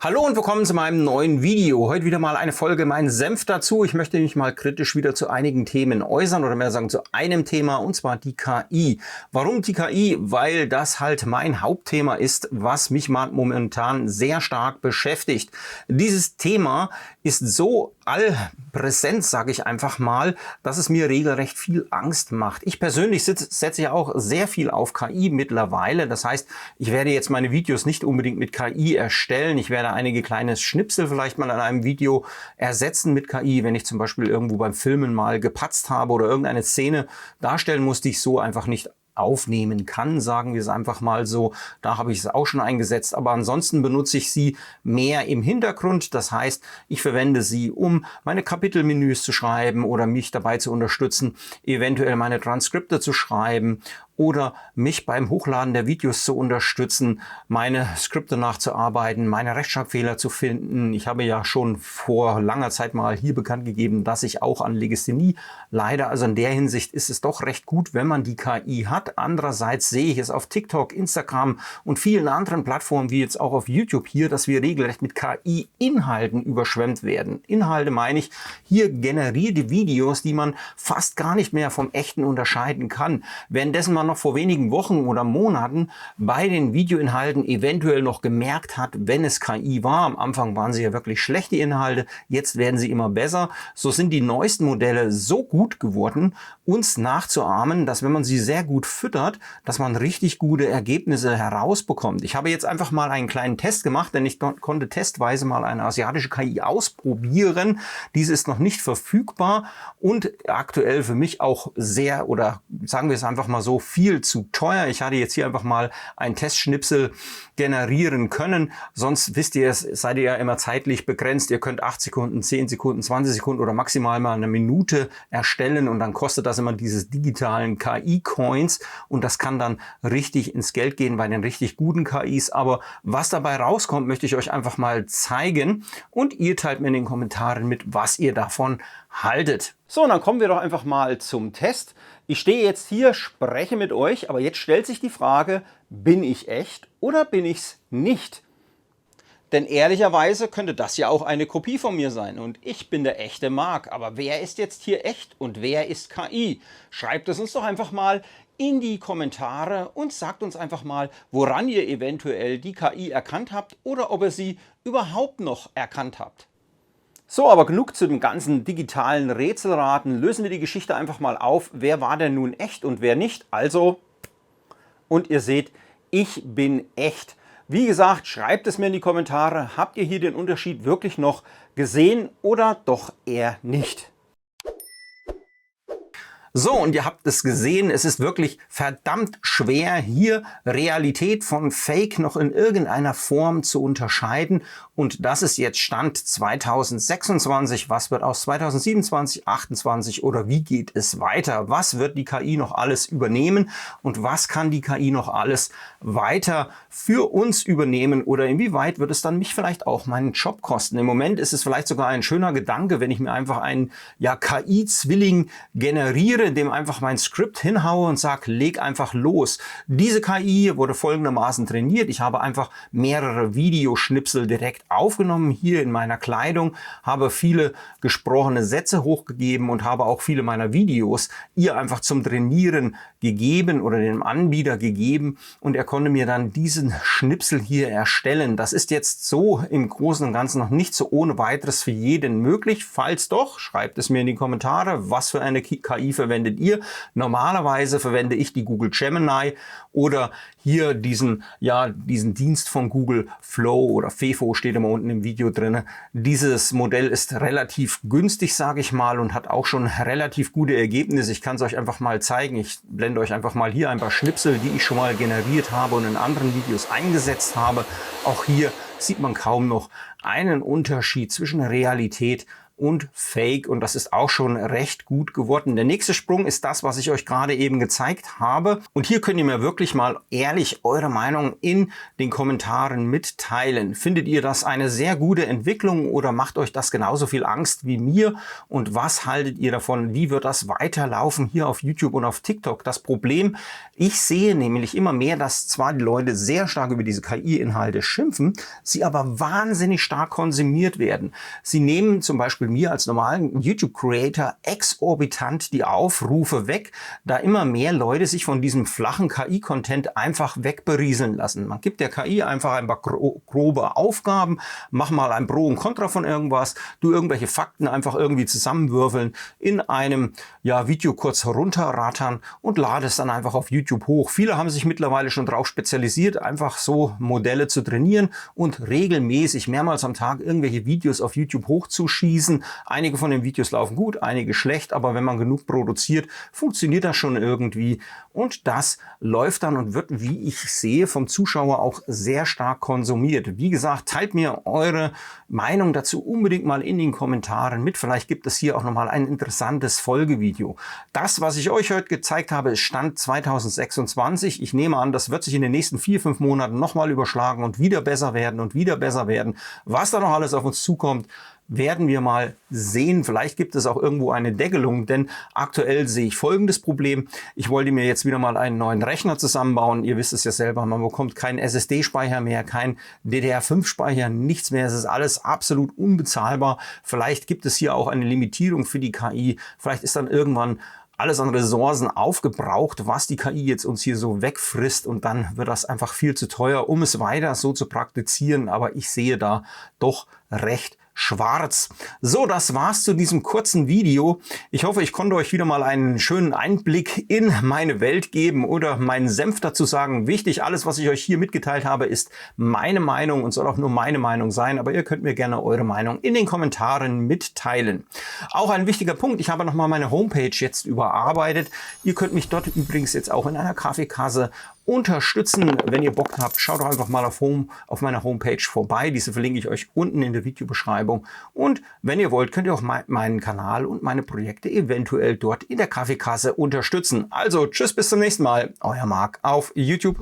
Hallo und willkommen zu meinem neuen Video. Heute wieder mal eine Folge Mein Senf dazu. Ich möchte mich mal kritisch wieder zu einigen Themen äußern oder mehr sagen zu einem Thema, und zwar die KI. Warum die KI? Weil das halt mein Hauptthema ist, was mich momentan sehr stark beschäftigt. Dieses Thema ist so allpräsent, sage ich einfach mal, dass es mir regelrecht viel Angst macht. Ich persönlich setze ja auch sehr viel auf KI mittlerweile. Das heißt, ich werde jetzt meine Videos nicht unbedingt mit KI erstellen. Ich werde einige kleine Schnipsel vielleicht mal in einem Video ersetzen mit KI, wenn ich zum Beispiel irgendwo beim Filmen mal gepatzt habe oder irgendeine Szene darstellen muss, die ich so einfach nicht aufnehmen kann, sagen wir es einfach mal so. Da habe ich es auch schon eingesetzt, aber ansonsten benutze ich sie mehr im Hintergrund. Das heißt, ich verwende sie, um meine Kapitelmenüs zu schreiben oder mich dabei zu unterstützen, eventuell meine Transkripte zu schreiben oder mich beim Hochladen der Videos zu unterstützen, meine Skripte nachzuarbeiten, meine Rechtschreibfehler zu finden. Ich habe ja schon vor langer Zeit mal hier bekannt gegeben, dass ich auch an Legasthenie leide. Also in der Hinsicht ist es doch recht gut, wenn man die KI hat. Andererseits sehe ich es auf TikTok, Instagram und vielen anderen Plattformen, wie jetzt auch auf YouTube hier, dass wir regelrecht mit KI-Inhalten überschwemmt werden. Inhalte meine ich, hier generierte Videos, die man fast gar nicht mehr vom echten unterscheiden kann. Währenddessen man noch vor wenigen Wochen oder Monaten bei den Videoinhalten eventuell noch gemerkt hat, wenn es KI war. Am Anfang waren sie ja wirklich schlechte Inhalte, jetzt werden sie immer besser. So sind die neuesten Modelle so gut geworden, uns nachzuahmen, dass wenn man sie sehr gut füttert, dass man richtig gute Ergebnisse herausbekommt. Ich habe jetzt einfach mal einen kleinen Test gemacht, denn ich konnte testweise mal eine asiatische KI ausprobieren. Diese ist noch nicht verfügbar und aktuell für mich auch sehr, oder sagen wir es einfach mal so, viel zu teuer. Ich hatte jetzt hier einfach mal einen Testschnipsel generieren können. Sonst wisst ihr es, seid ihr ja immer zeitlich begrenzt. Ihr könnt 8 Sekunden, 10 Sekunden, 20 Sekunden oder maximal mal eine Minute erstellen und dann kostet das immer dieses digitalen KI-Coins und das kann dann richtig ins Geld gehen bei den richtig guten KIs. Aber was dabei rauskommt, möchte ich euch einfach mal zeigen und ihr teilt mir in den Kommentaren mit, was ihr davon haltet. So, und dann kommen wir doch einfach mal zum Test. Ich stehe jetzt hier, spreche mit euch, aber jetzt stellt sich die Frage, bin ich echt oder bin ich's nicht? Denn ehrlicherweise könnte das ja auch eine Kopie von mir sein und ich bin der echte Marc. Aber wer ist jetzt hier echt und wer ist KI? Schreibt es uns doch einfach mal in die Kommentare und sagt uns einfach mal, woran ihr eventuell die KI erkannt habt oder ob ihr sie überhaupt noch erkannt habt. So, aber genug zu dem ganzen digitalen Rätselraten. Lösen wir die Geschichte einfach mal auf. Wer war denn nun echt und wer nicht? Also, und ihr seht, ich bin echt. Wie gesagt, schreibt es mir in die Kommentare. Habt ihr hier den Unterschied wirklich noch gesehen oder doch eher nicht? So, und ihr habt es gesehen, es ist wirklich verdammt schwer, hier Realität von Fake noch in irgendeiner Form zu unterscheiden. Und das ist jetzt Stand 2026. Was wird aus 2027, 2028 oder wie geht es weiter? Was wird die KI noch alles übernehmen und was kann die KI noch alles weiter für uns übernehmen oder inwieweit wird es dann mich vielleicht auch meinen Job kosten? Im Moment ist es vielleicht sogar ein schöner Gedanke, wenn ich mir einfach einen KI-Zwilling generiere, dem einfach mein Skript hinhaue und sage, leg einfach los. Diese KI wurde folgendermaßen trainiert. Ich habe einfach mehrere Videoschnipsel direkt aufgenommen hier in meiner Kleidung, habe viele gesprochene Sätze hochgegeben und habe auch viele meiner Videos ihr einfach zum Trainieren gegeben oder dem Anbieter gegeben und er konnte mir dann diesen Schnipsel hier erstellen. Das ist jetzt so im Großen und Ganzen noch nicht so ohne weiteres für jeden möglich. Falls doch, schreibt es mir in die Kommentare, was für eine KI verwendet ihr. Normalerweise verwende ich die Google Gemini oder hier diesen Dienst von Google Flow oder Fefo steht immer unten im Video drin. Dieses Modell ist relativ günstig, sage ich mal, und hat auch schon relativ gute Ergebnisse. Ich kann es euch einfach mal zeigen. Ich blende euch einfach mal hier ein paar Schnipsel, die ich schon mal generiert habe und in anderen Videos eingesetzt habe. Auch hier sieht man kaum noch einen Unterschied zwischen Realität und Fake, und das ist auch schon recht gut geworden. Der nächste Sprung ist das, was ich euch gerade eben gezeigt habe, und hier könnt ihr mir wirklich mal ehrlich eure Meinung in den Kommentaren mitteilen. Findet ihr das eine sehr gute Entwicklung oder macht euch das genauso viel Angst wie mir, und was haltet ihr davon? Wie wird das weiterlaufen hier auf YouTube und auf TikTok? Das Problem, ich sehe nämlich immer mehr, dass zwar die Leute sehr stark über diese KI-Inhalte schimpfen, sie aber wahnsinnig stark konsumiert werden. Sie nehmen zum Beispiel mir als normalen YouTube-Creator exorbitant die Aufrufe weg, da immer mehr Leute sich von diesem flachen KI-Content einfach wegberieseln lassen. Man gibt der KI einfach ein paar grobe Aufgaben, mach mal ein Pro und Contra von irgendwas, du irgendwelche Fakten einfach irgendwie zusammenwürfeln, in einem Video kurz herunterrattern und lade es dann einfach auf YouTube hoch. Viele haben sich mittlerweile schon darauf spezialisiert, einfach so Modelle zu trainieren und regelmäßig mehrmals am Tag irgendwelche Videos auf YouTube hochzuschießen. Einige von den Videos laufen gut, einige schlecht, aber wenn man genug produziert, funktioniert das schon irgendwie, und das läuft dann und wird, wie ich sehe, vom Zuschauer auch sehr stark konsumiert. Wie gesagt, teilt mir eure Meinung dazu unbedingt mal in den Kommentaren mit. Vielleicht gibt es hier auch nochmal ein interessantes Folgevideo. Das, was ich euch heute gezeigt habe, ist Stand 2026. Ich nehme an, das wird sich in den nächsten 4-5 Monaten nochmal überschlagen und wieder besser werden und wieder besser werden. Was da noch alles auf uns zukommt, werden wir mal sehen. Vielleicht gibt es auch irgendwo eine Deckelung, denn aktuell sehe ich folgendes Problem. Ich wollte mir jetzt wieder mal einen neuen Rechner zusammenbauen. Ihr wisst es ja selber, man bekommt keinen SSD-Speicher mehr, kein DDR5-Speicher, nichts mehr. Es ist alles absolut unbezahlbar. Vielleicht gibt es hier auch eine Limitierung für die KI. Vielleicht ist dann irgendwann alles an Ressourcen aufgebraucht, was die KI jetzt uns hier so wegfrisst, und dann wird das einfach viel zu teuer, um es weiter so zu praktizieren. Aber ich sehe da doch recht schwarz. So, das war's zu diesem kurzen Video. Ich hoffe, ich konnte euch wieder mal einen schönen Einblick in meine Welt geben oder meinen Senf dazu sagen. Wichtig, alles, was ich euch hier mitgeteilt habe, ist meine Meinung und soll auch nur meine Meinung sein, aber ihr könnt mir gerne eure Meinung in den Kommentaren mitteilen. Auch ein wichtiger Punkt, ich habe nochmal meine Homepage jetzt überarbeitet. Ihr könnt mich dort übrigens jetzt auch in einer Kaffeekasse unterstützen. Wenn ihr Bock habt, schaut doch einfach mal auf meiner Homepage vorbei. Diese verlinke ich euch unten in der Videobeschreibung. Und wenn ihr wollt, könnt ihr auch meinen Kanal und meine Projekte eventuell dort in der Kaffeekasse unterstützen. Also tschüss, bis zum nächsten Mal. Euer Marc auf YouTube.